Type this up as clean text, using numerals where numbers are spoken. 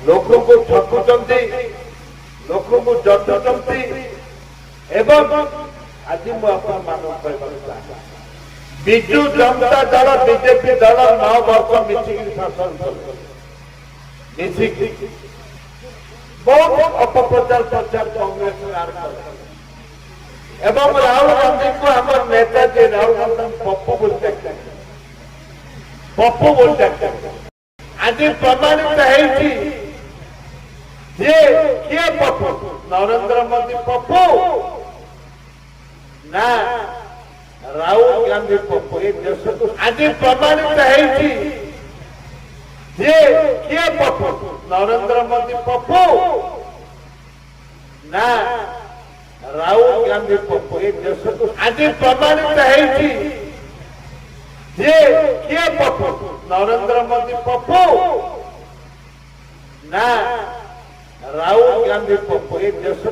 लोक को ठकुंट लोक को जटुंट आज विजु जनता दल बीजेपी दल 9 वर्ष मिसिक शासन मिसिक बहुत अपप्रचार प्रचार कांग्रेस एवं राहुल गांधी को आम नेता जी राहुल गांधी पप्पू बोलते पप्पू बोलते आज प्रमाणित है किए पप्पू नरेंद्र मोदी पप्पू ना राहुल गांधी पप्पू ये देश को आज प्रमाणित है किए पप्पू नरेंद्र मोदी पप्पू ना राहुल गांधी पप्पू ये देश को आज प्रमाणित है किए पप्पू नरेंद्र मोदी पप्पू ना राहुल गांधी पप्पू ये देश